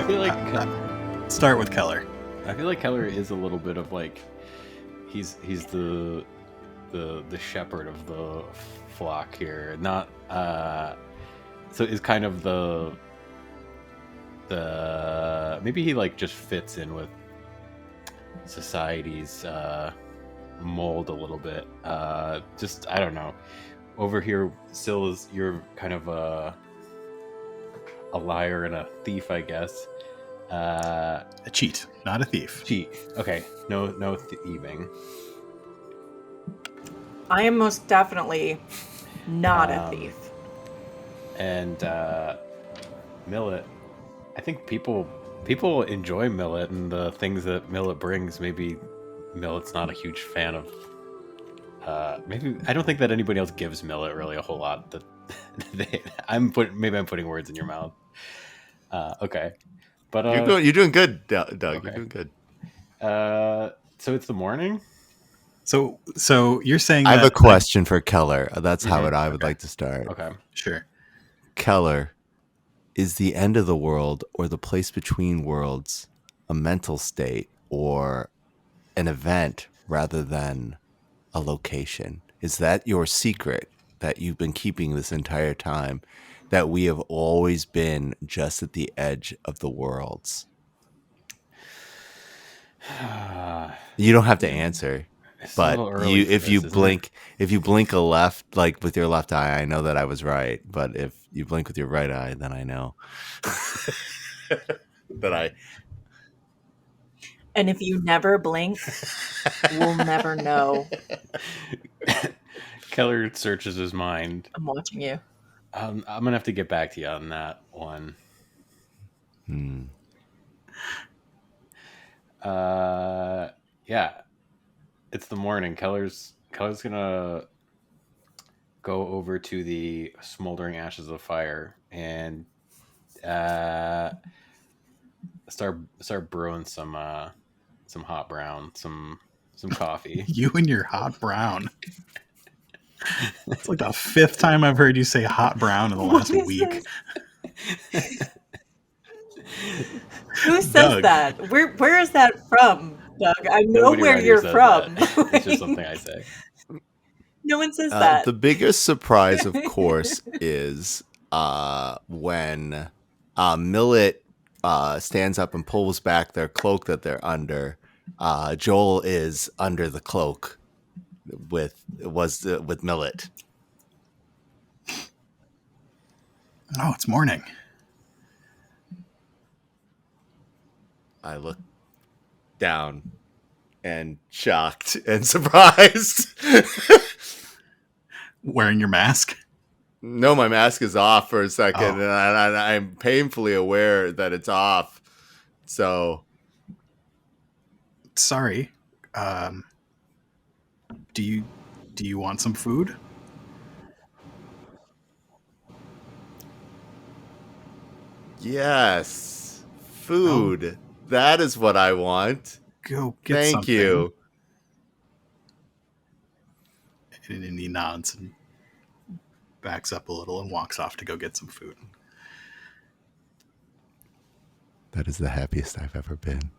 I feel like Start with Keller. I feel like Keller is a little bit of like he's the shepherd of the flock here, not so is kind of the maybe he like just fits in with society's mold a little bit. Just I don't know. Over here, Syl, you're kind of a liar and a thief, I guess. A cheat, not a thief. Cheat. Okay, no thieving. I am most definitely not a thief. And Millet, I think people enjoy Millet and the things that Millet brings. Maybe Millet's not a huge fan of. Maybe I don't think that anybody else gives Millet really a whole lot. That I'm putting words in your mouth. Okay, but you're doing good, Doug. Okay. You're doing good. So it's the morning. So you're saying I that have a question for Keller. That's how I would Okay. like to start. Okay. Sure. Keller, is the end of the world or the place between worlds a mental state or an event rather than a location? Is that your secret that you've been keeping this entire time, that we have always been just at the edge of the worlds? You don't have to answer. It's a But little early for if you this, isn't it? blink a left, like with your left eye, I know that I was right. But if you blink with your right eye, then I know that I. And if you never blink, we'll never know. Keller searches his mind. I'm watching you. I'm gonna have to get back to you on that one. Yeah, it's the morning. Keller's gonna go over to the smoldering ashes of fire and start brewing some hot brown, some coffee. You and your hot brown. It's like the fifth time I've heard you say hot brown in the last What is week. this? Who says Doug. that? Where is that from, Doug? I know Nobody where around here you're says from. that. It's just something I say. No one says that. The biggest surprise, of course, is when Millet stands up and pulls back their cloak that they're under. Joel is under the cloak with Millet. Oh, it's morning. I look down and shocked and surprised. Wearing your mask? No, my mask is off for a second, Oh. and I'm painfully aware that it's off. So, Sorry. Do you want some food? yes, food. That is what I want. Go get Thank something. you. And he nods and backs up a little and walks off to go get some food. That is the happiest I've ever been.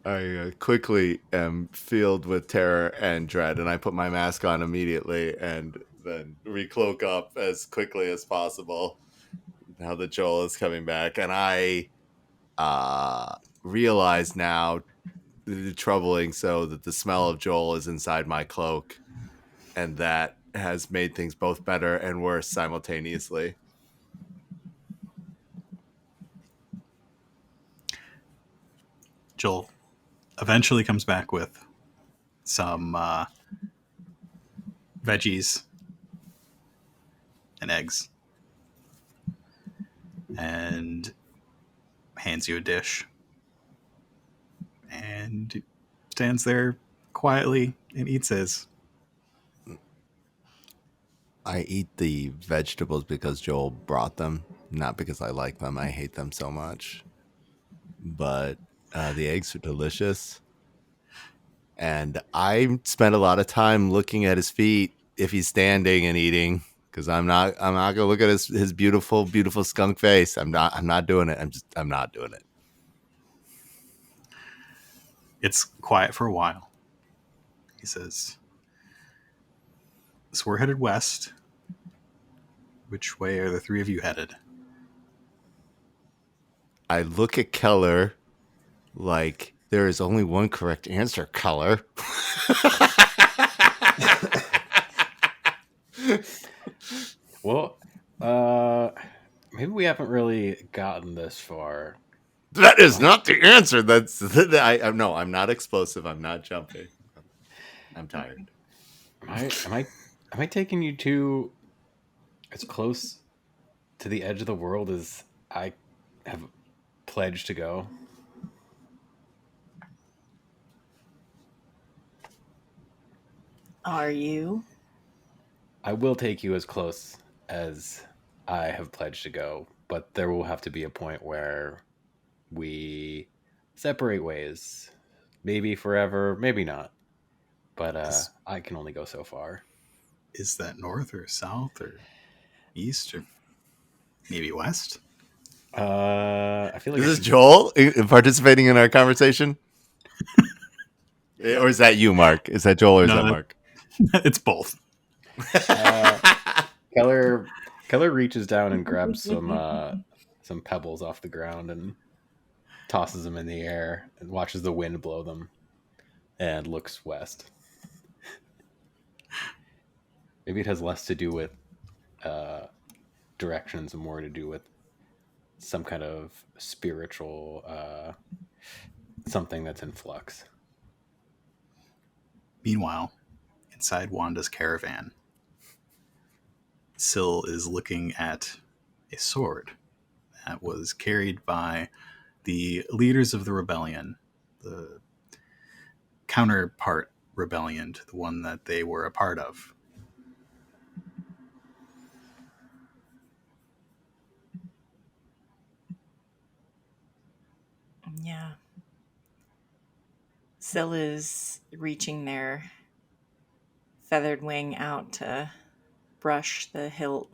I quickly am filled with terror and dread, and I put my mask on immediately and then recloak up as quickly as possible now that Joel is coming back. And I realize now, troubling so, that the smell of Joel is inside my cloak, and that has made things both better and worse simultaneously. Joel eventually comes back with some veggies and eggs and hands you a dish and stands there quietly and eats his. I eat the vegetables because Joel brought them, not because I like them. I hate them so much. But the eggs are delicious. And I spent a lot of time looking at his feet if he's standing and eating, because I'm not gonna look at his beautiful skunk face. I'm not doing it. I'm not doing it. It's quiet for a while. He says, "So we're headed west. Which way are the three of you headed?" I look at Keller like there is only one correct answer, Keller. Well, maybe we haven't really gotten this far. That is not the answer. I'm not explosive. I'm not jumping. I'm tired. Am I taking you to as close to the edge of the world as I have pledged to go? Are you? I will take you as close as I have pledged to go, but there will have to be a point where we separate ways. Maybe forever, maybe not. But I can only go so far. Is that north or south or east or maybe west? I feel like Is this Joel participating in our conversation? Or is that you, Mark? Is that Joel or is that Mark? It's both. Keller reaches down and grabs some pebbles off the ground and tosses them in the air and watches the wind blow them and looks west. Maybe it has less to do with directions and more to do with some kind of spiritual something that's in flux. Meanwhile, inside Wanda's caravan, Syl is looking at a sword that was carried by the leaders of the rebellion, the counterpart rebellion to the one that they were a part of. Yeah. Syl is reaching their feathered wing out to brush the hilt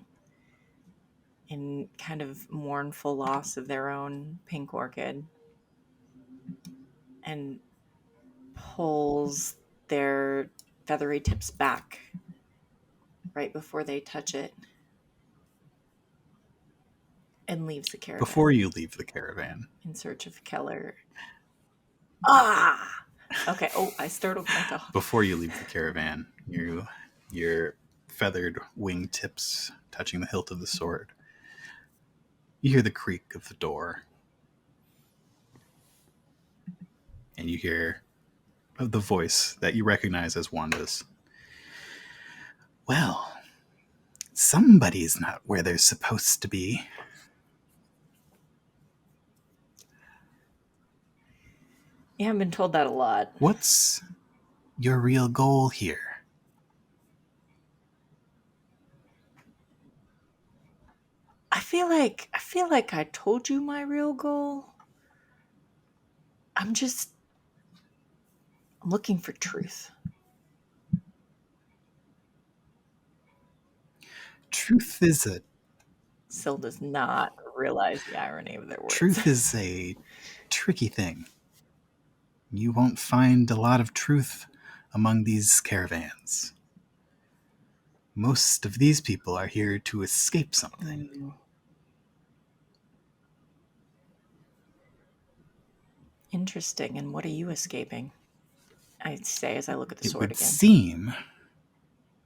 in kind of mournful loss of their own pink orchid, and pulls their feathery tips back right before they touch it and leaves the caravan. Before you leave the caravan, in search of Keller. Ah! Okay. Oh, I startled my dog. Before you leave the caravan, your feathered wing tips touching the hilt of the sword. You hear the creak of the door. And you hear the voice that you recognize as Wanda's. Well, somebody's not where they're supposed to be. Yeah, I've been told that a lot. What's your real goal here? I feel like I told you my real goal. I'm looking for truth. Truth is a Syl does not realize the irony of their words. Truth is a tricky thing. You won't find a lot of truth among these caravans. Most of these people are here to escape something. Interesting. And what are you escaping? I say as I look at the It sword would again. seem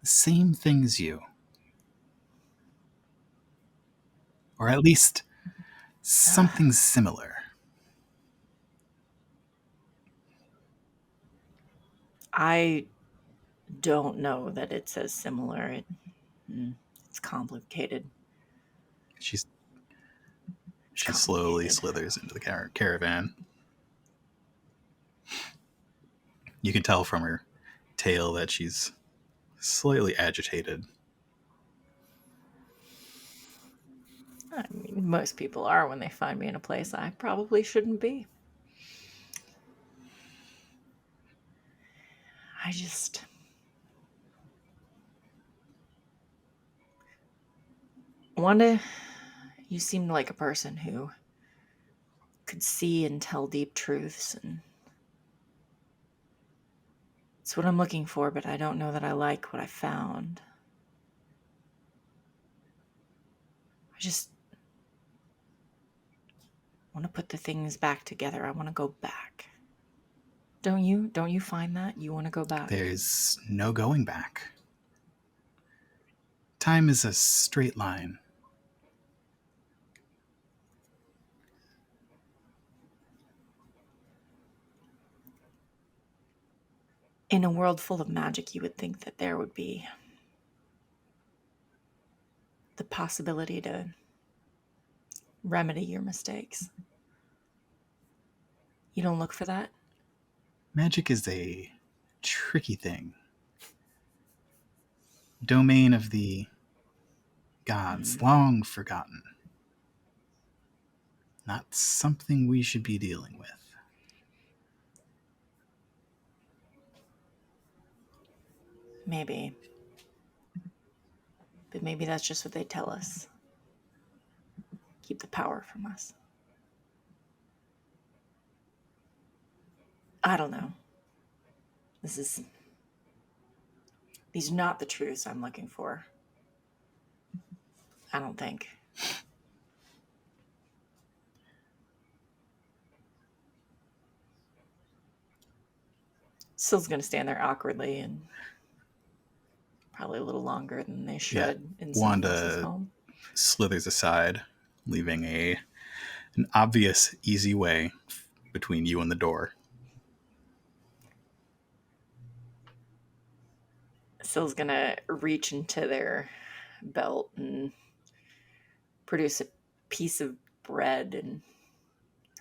the same thing as you. Or at least something similar. I don't know that it's as similar. It's complicated. She slowly slithers into the caravan. You can tell from her tail that she's slightly agitated. I mean, most people are when they find me in a place I probably shouldn't be. Wanda, you seem like a person who could see and tell deep truths, and it's what I'm looking for, but I don't know that I like what I found. I just want to put the things back together. I want to go back. Don't you? Don't you find that? You want to go back? There's no going back. Time is a straight line. In a world full of magic, you would think that there would be the possibility to remedy your mistakes. You don't look for that? Magic is a tricky thing. Domain of the gods, long forgotten. Not something we should be dealing with. Maybe. But maybe that's just what they tell us. Keep the power from us. I don't know. These are not the truths I'm looking for. I don't think. Syl's gonna stand there awkwardly and probably a little longer than they should in someone else's home. Slithers aside, leaving an obvious, easy way between you and the door. Syl's gonna reach into their belt and produce a piece of bread and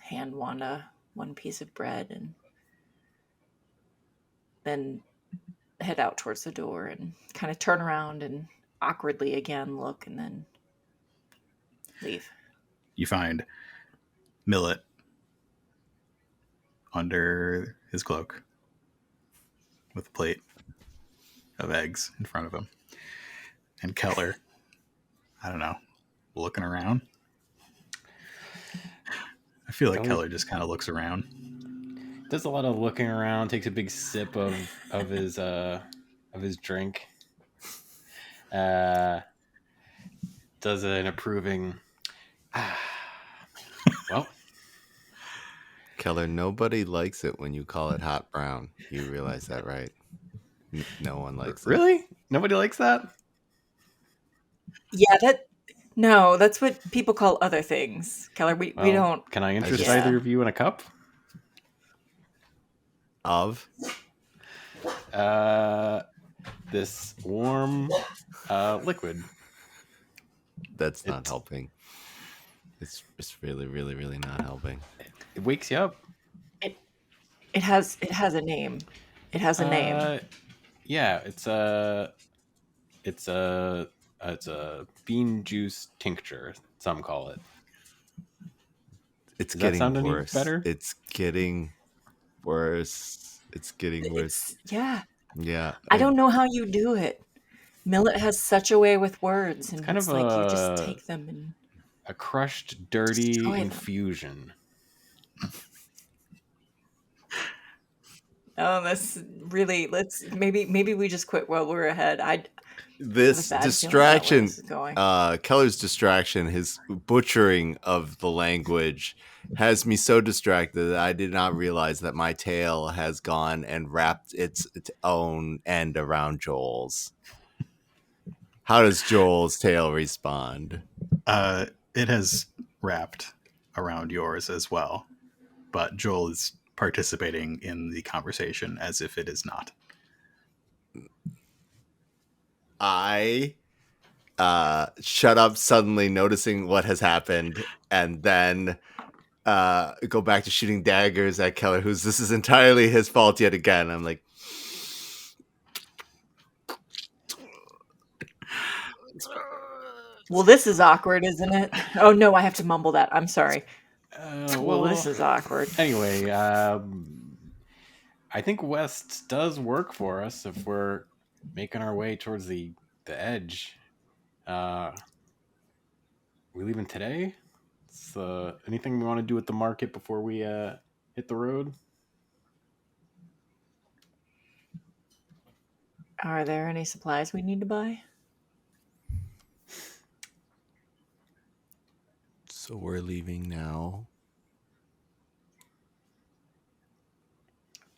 hand Wanda one piece of bread, and then head out towards the door and kind of turn around and awkwardly again look and then leave. You find Millet under his cloak with a plate of eggs in front of him. And Keller, I don't know, looking around. I feel like Keller just kind of looks around. Does a lot of looking around, takes a big sip of his drink. Does an approving well, Keller, nobody likes it when you call it hot brown. You realize that, right? No one likes it. Really? Nobody likes that? Yeah, that's what people call other things. Keller, we don't. Can I interest Yeah. either of you in a cup? Of? This warm liquid. That's not helping. It's really, really, really not helping. It wakes you up. It has a name. It has a name. Yeah, it's a bean juice tincture. Some call it. It's Does that sound getting any worse. better? It's getting worse. It's getting worse. Yeah. Yeah. I don't know how you do it. Millet has such a way with words, and kind it's of like you a- just take them and A crushed, dirty Destroy them. infusion. oh, that's really maybe we just quit while we're ahead. This I have a bad feeling about where distraction, this is going. Keller's distraction, his butchering of the language has me so distracted that I did not realize that my tail has gone and wrapped its own end around Joel's. How does Joel's tail respond? It has wrapped around yours as well, but Joel is participating in the conversation as if it is not. I shut up suddenly, noticing what has happened, and then go back to shooting daggers at Keller, this is entirely his fault yet again. I'm like, Well, this is awkward, isn't it? Oh no, I have to mumble that. I'm sorry. Well, this is awkward. Anyway, I think West does work for us if we're making our way towards the edge. we leaving today? Anything we want to do at the market before we hit the road? Are there any supplies we need to buy? So we're leaving now.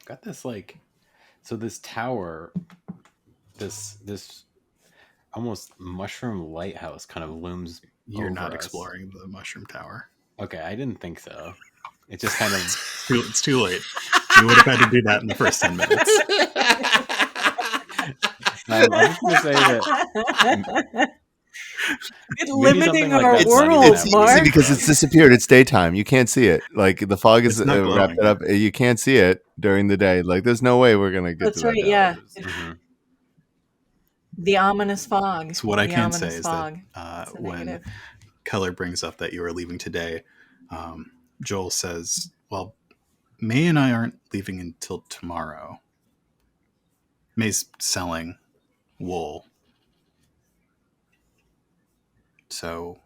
Got this this tower, this almost mushroom lighthouse kind of looms. You're over not us. exploring the mushroom tower. Okay, I didn't think so. It just kind of It's too late. You would have had to do that in the first 10 minutes. I'm just gonna say that It's maybe limiting something like our that's not even world, that It's weird. easy Mark. because it's disappeared. It's daytime. You can't see it. Like the fog is It's not wrapped glowing. it up. You can't see it during the day. Like there's no way we're gonna get That's to that right, tower. yeah. Mhm. The ominous fog. So what I The can say ominous is fog. that It's a when negative. Keller brings up that you are leaving today, Joel says, well, May and I aren't leaving until tomorrow. May's selling wool. So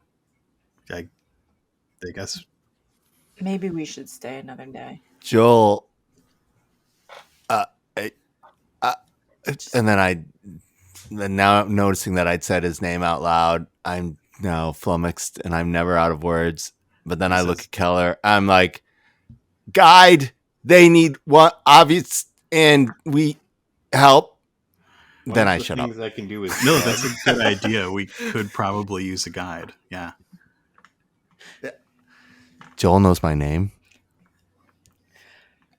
I guess Maybe we should stay another day. Joel, and then now I'm noticing that I'd said his name out loud. I'm now flummoxed and I'm never out of words. But then He I look says- at Keller. I'm like, guide. They need what obvious, and we help. One Then of I the shut up. things I can do is no, that's a good idea. We could probably use a guide. Yeah. Joel knows my name.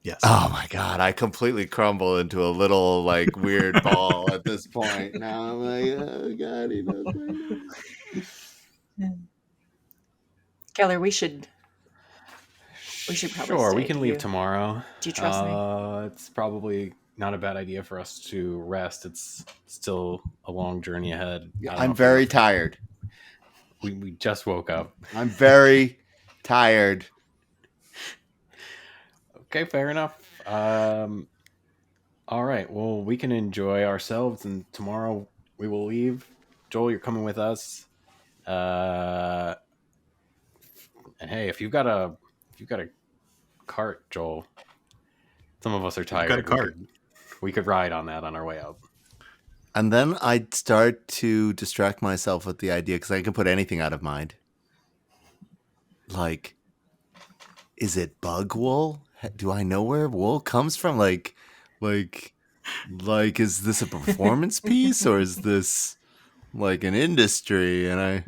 Yes. Oh my god, I completely crumble into a little like weird ball at this point. Now I'm like, oh god, he knows my name. Keller, we should probably Sure, stay. we can Do leave you- tomorrow. Do you trust me? It's probably not a bad idea for us to rest. It's still a long journey ahead. I don't know I'm if very tired. we just woke up. I'm very tired. Okay, fair enough. All right. Well, we can enjoy ourselves, and tomorrow we will leave. Joel, you're coming with us. And hey, if you've got a cart, Joel, some of us are tired. got a cart. We could ride on that on our way out. And then I'd start to distract myself with the idea because I can put anything out of mind. Like, is it bug wool? Do I know where wool comes from? Like, is this a performance piece or is this like an industry? And I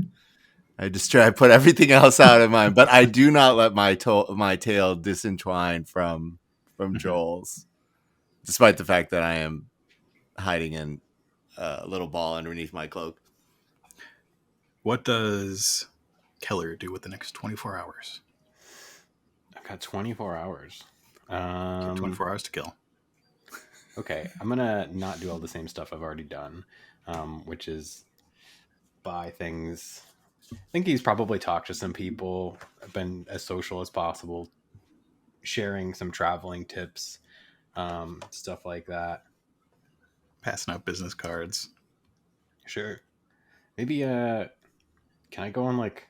put everything else out of mind, but I do not let my tail disentwine from Joel's, despite the fact that I am hiding in a little ball underneath my cloak. What does Keller do with the next 24 hours? I've got 24 hours. You have 24 hours to kill. Okay, I'm gonna not do all the same stuff I've already done, which is buy things. I think he's probably talked to some people, been as social as possible, sharing some traveling tips, stuff like that. Passing out business cards. Sure. Maybe can I go on like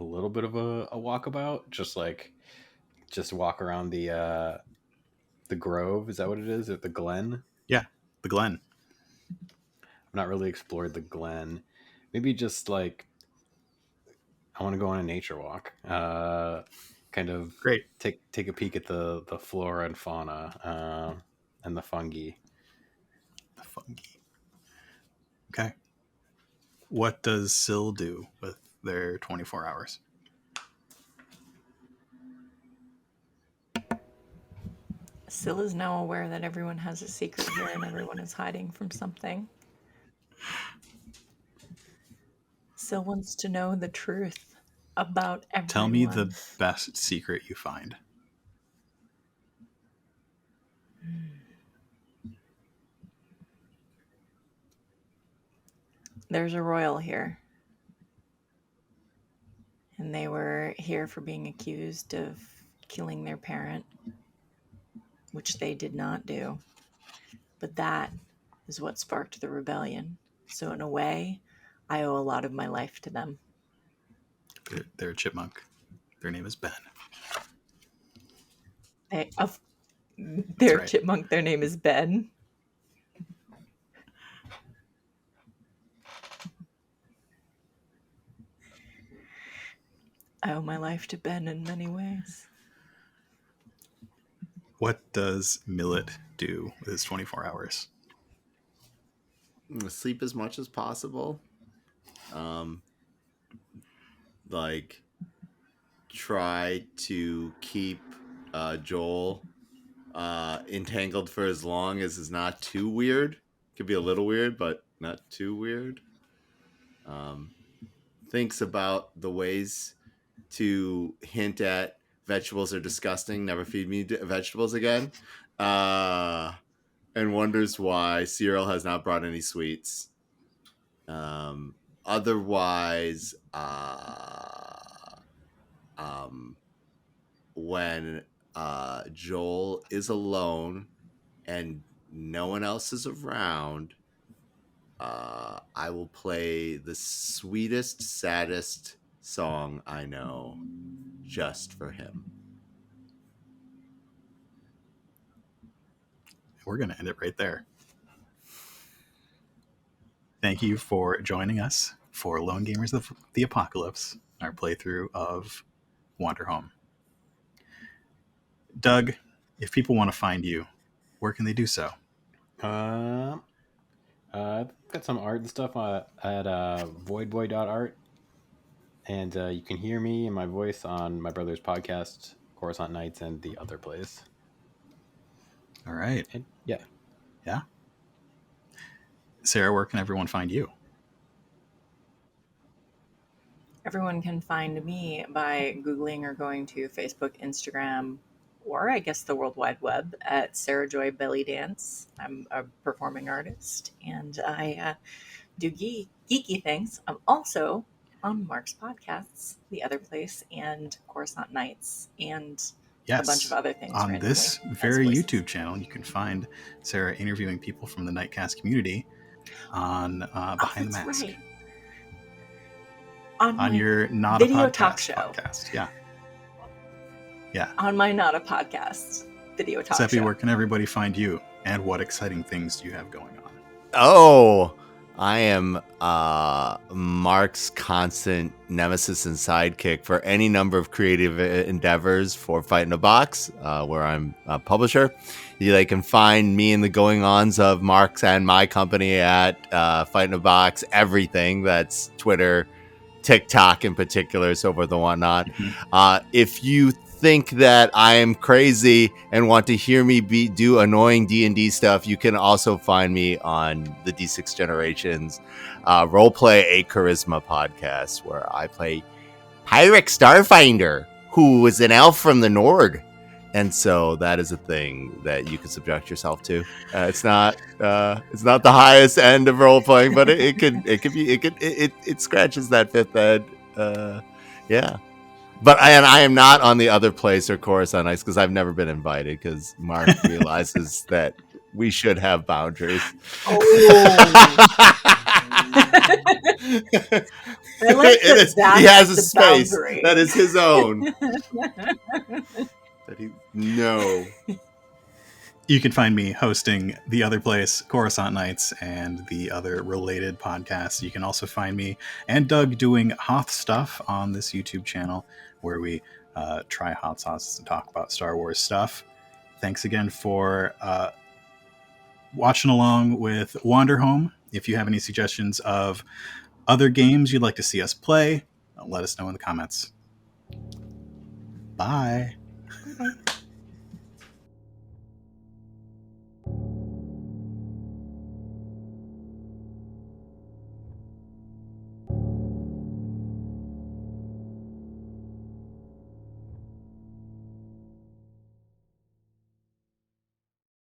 a little bit of a walkabout? Just walk around the grove, is that what it is? Or the glen? Yeah, the Glen. I've not really explored the glen. Maybe just like I want to go on a nature walk. Kind of Great. take a peek at the flora and fauna and the fungi. The fungi. Okay. What does Syl do with their 24 hours? Syl is now aware that everyone has a secret here and everyone is hiding from something. Syl wants to know the truth about everyone. Tell me the best secret you find. There's a royal here. And they were here for being accused of killing their parent, which they did not do. But that is what sparked the rebellion. So in a way, I owe a lot of my life to them. They're a chipmunk. Their name is Ben. Their right. chipmunk, their name is Ben. I owe my life to Ben in many ways. What does Millet do with his 24 hours? Sleep as much as possible. Like, try to keep Joel entangled for as long as is not too weird. Could be a little weird, but not too weird. Thinks about the ways to hint at vegetables are disgusting, never feed me vegetables again, and wonders why Cyril has not brought any sweets. Otherwise, when Joel is alone and no one else is around, I will play the sweetest, saddest song I know just for him. We're going to end it right there. Thank you for joining us for Lone Gamers of the Apocalypse, our playthrough of Wanderhome. Doug, if people want to find you, where can they do so? I've got some art and stuff at voidboy.art. And you can hear me and my voice on my brother's podcast, Coruscant Nights, and the other place. All right. And yeah. Sarah, where can everyone find you? Everyone can find me by Googling or going to Facebook, Instagram, or I guess the World Wide Web at Sarah Joy Belly Dance. I'm a performing artist and I do geeky things. I'm also on Mark's podcasts, The Other Place, and Coruscant Nights, and a bunch of other things. On this very YouTube channel, you can find Sarah interviewing people from the Nightcast community on Behind the Mask. Right. On your Not video a Podcast talk show. Podcast. Yeah. On my Not a Podcast video talk Seppy, show. where can everybody find you? And what exciting things do you have going on? Oh, I am Mark's constant nemesis and sidekick for any number of creative endeavors for Fight in a Box, where I'm a publisher. They can find me in the going-ons of Mark's and my company at Fight in a Box, everything. That's Twitter, TikTok in particular, so forth and whatnot. Mm-hmm. If you think that I am crazy and want to hear me do annoying D&D stuff, you can also find me on the D6 Generations Roleplay a Charisma podcast, where I play Pyrex Starfinder, who is an elf from the Nord. And so that is a thing that you can subject yourself to. It's not the highest end of role playing, but it scratches that fifth ed. Yeah. But I am not on The Other Place or Coruscant Nights because I've never been invited, because Mark realizes that we should have boundaries. I like he has a space boundary that is his own. No. You can find me hosting The Other Place, Coruscant Nights, and the other related podcasts. You can also find me and Doug doing Hoth stuff on this YouTube channel, where we try hot sauces and talk about Star Wars stuff. Thanks again for watching along with Wanderhome. If you have any suggestions of other games you'd like to see us play, let us know in the comments. Bye.